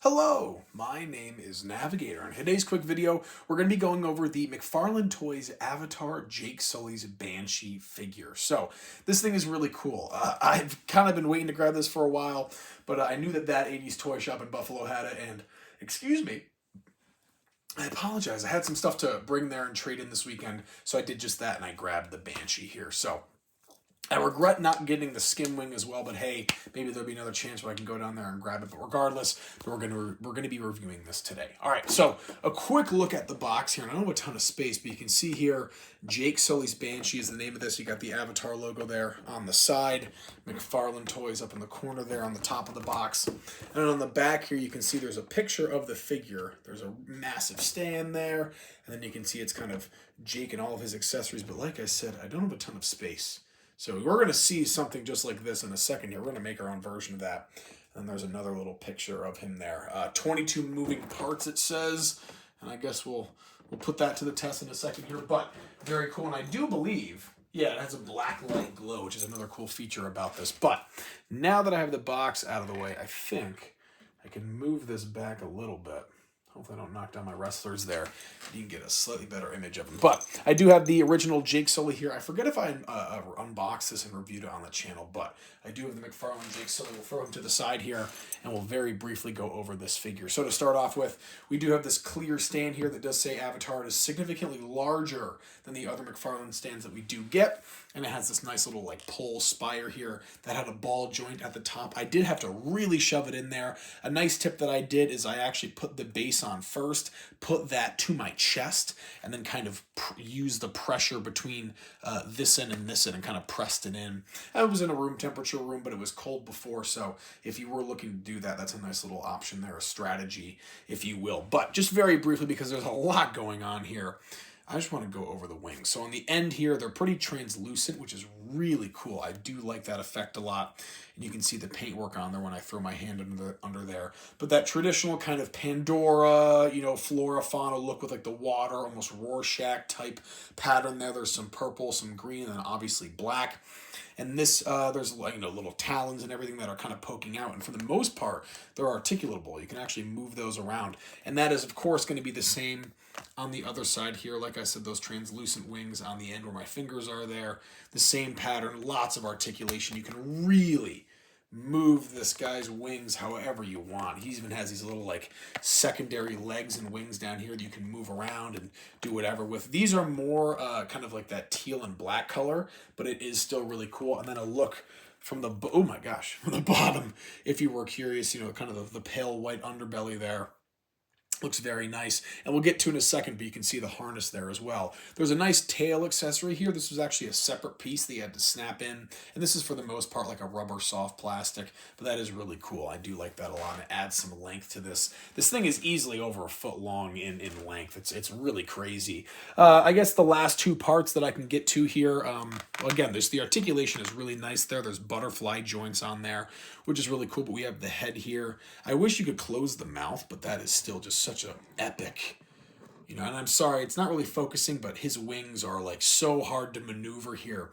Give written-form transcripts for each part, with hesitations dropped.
Hello, my name is Navigator. In today's quick video, we're going to be going over the McFarlane Toys Avatar Jake Sully's Banshee figure. So, this thing is really cool. I've kind of been waiting to grab this for a while, but I knew that 80s toy shop in Buffalo had it, and excuse me, I apologize. I had some stuff to bring there and trade in this weekend, so I did just that, and I grabbed the Banshee here. So, I regret not getting the skim wing as well, but hey, maybe there'll be another chance where I can go down there and grab it. But regardless, we're gonna be reviewing this today. All right, so a quick look at the box here, and I don't have a ton of space, but you can see here, Jake Sully's Banshee is the name of this. You got the Avatar logo there on the side, McFarlane Toys up in the corner there on the top of the box, and on the back here you can see there's a picture of the figure. There's a massive stand there, and then you can see it's kind of Jake and all of his accessories. But like I said, I don't have a ton of space. So we're going to see something just like this in a second here. We're going to make our own version of that. And there's another little picture of him there. 22 moving parts, it says. And I guess we'll put that to the test in a second here. But very cool. And I do believe, yeah, it has a black light glow, which is another cool feature about this. But now that I have the box out of the way, I think I can move this back a little bit. Hopefully I don't knock down my wrestlers there. You can get a slightly better image of them. But I do have the original Jake Sully here. I forget if I unboxed this and reviewed it on the channel, but I do have the McFarlane Jake Sully. We'll throw him to the side here, and we'll very briefly go over this figure. So to start off with, we do have this clear stand here that does say Avatar. It is significantly larger than the other McFarlane stands that we do get, and it has this nice little like pole spire here that had a ball joint at the top. I did have to really shove it in there. A nice tip that I did is I actually put the base on first, put that to my chest, and then kind of use the pressure between this end and this end and kind of pressed it in. I was in a room temperature room, but it was cold before, so if you were looking to do that, that's a nice little option there, a strategy, if you will. But just very briefly, because there's a lot going on here, I just want to go over the wings. So on the end here, they're pretty translucent, which is really cool. I do like that effect a lot. And you can see the paintwork on there when I throw my hand under there. But that traditional kind of Pandora, flora, fauna look with like the water, almost Rorschach type pattern there. There's some purple, some green, and then obviously black. And this, there's little talons and everything that are kind of poking out. And for the most part, they're articulable. You can actually move those around. And that is, of course, going to be the same on the other side here. Like I said, those translucent wings on the end where my fingers are there. The same pattern, lots of articulation. You can really move this guy's wings however you want. He even has these little like secondary legs and wings down here that you can move around and do whatever with. These are more kind of like that teal and black color, but it is still really cool. And then a look from the, oh my gosh, from the bottom, if you were curious, kind of the pale white underbelly there. Looks very nice, and we'll get to in a second, but you can see the harness there as well. There's a nice tail accessory here. This was actually a separate piece that you had to snap in, and this is for the most part like a rubber soft plastic, but that is really cool. I do like that a lot. It adds some length to this. This thing is easily over a foot long in length. It's really crazy. I guess the last two parts that I can get to here, well, again, the articulation is really nice there. There's butterfly joints on there, which is really cool, but we have the head here. I wish you could close the mouth, but that is still just such a epic, and I'm sorry, it's not really focusing, but his wings are like so hard to maneuver here.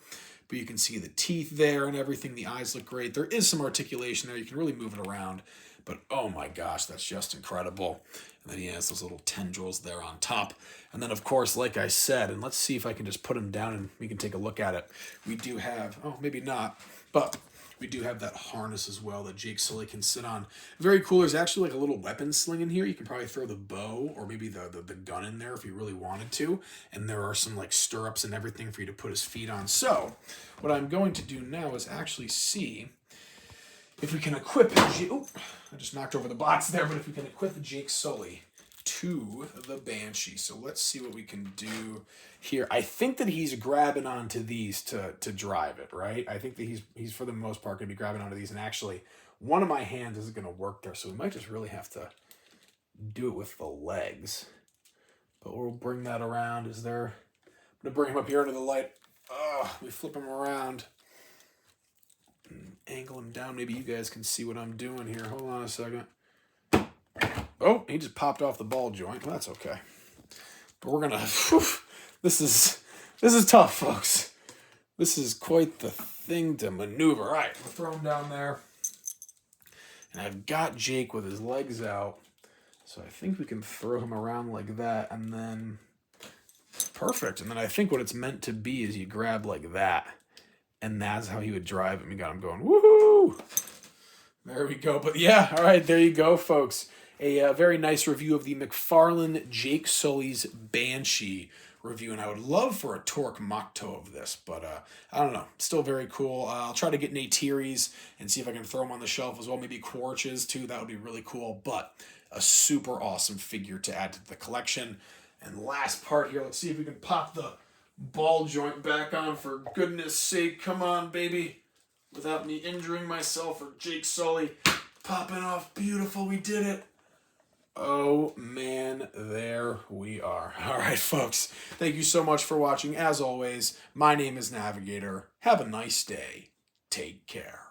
But you can see the teeth there and everything. The eyes look great. There is some articulation there. You can really move it around, but oh my gosh, that's just incredible. And then he has those little tendrils there on top. And then, of course, like I said, and let's see if I can just put him down and we can take a look at it. We do have, oh, maybe not, but we do have that harness as well that Jake Sully can sit on. Very cool. There's actually like a little weapon sling in here. You can probably throw the bow or maybe the gun in there if you really wanted to. And there are some like stirrups and everything for you to put his feet on. So what I'm going to do now is actually see if we can equip I just knocked over the box there, but if we can equip Jake Sully to the Banshee. So let's see what we can do here. I think that he's grabbing onto these to drive it, right? I think that he's for the most part going to be grabbing onto these. And actually, one of my hands isn't going to work there, so we might just really have to do it with the legs. But we'll bring that around. I'm going to bring him up here under the light. We flip him around. Angle him down. Maybe you guys can see what I'm doing here. Hold on a second. Oh, he just popped off the ball joint. Well, that's okay. But we're gonna. This is tough, folks. This is quite the thing to maneuver. All right, we'll throw him down there. And I've got Jake with his legs out. So I think we can throw him around like that, and then perfect. And then I think what it's meant to be is you grab like that, and that's how he would drive it. We got him going, woohoo! There we go. But yeah, all right, there you go, folks. A very nice review of the McFarlane Jake Sully's Banshee review, and I would love for a torque Mach-Toe of this, but I don't know. Still very cool. I'll try to get Neytiris and see if I can throw them on the shelf as well. Maybe Quarches too. That would be really cool. But a super awesome figure to add to the collection. And last part here, let's see if we can pop the ball joint back on, for goodness sake. Come on, baby. Without me injuring myself or Jake Sully popping off. Beautiful. We did it. Oh, man, there we are. All right, folks. Thank you so much for watching. As always, my name is Navigator. Have a nice day. Take care.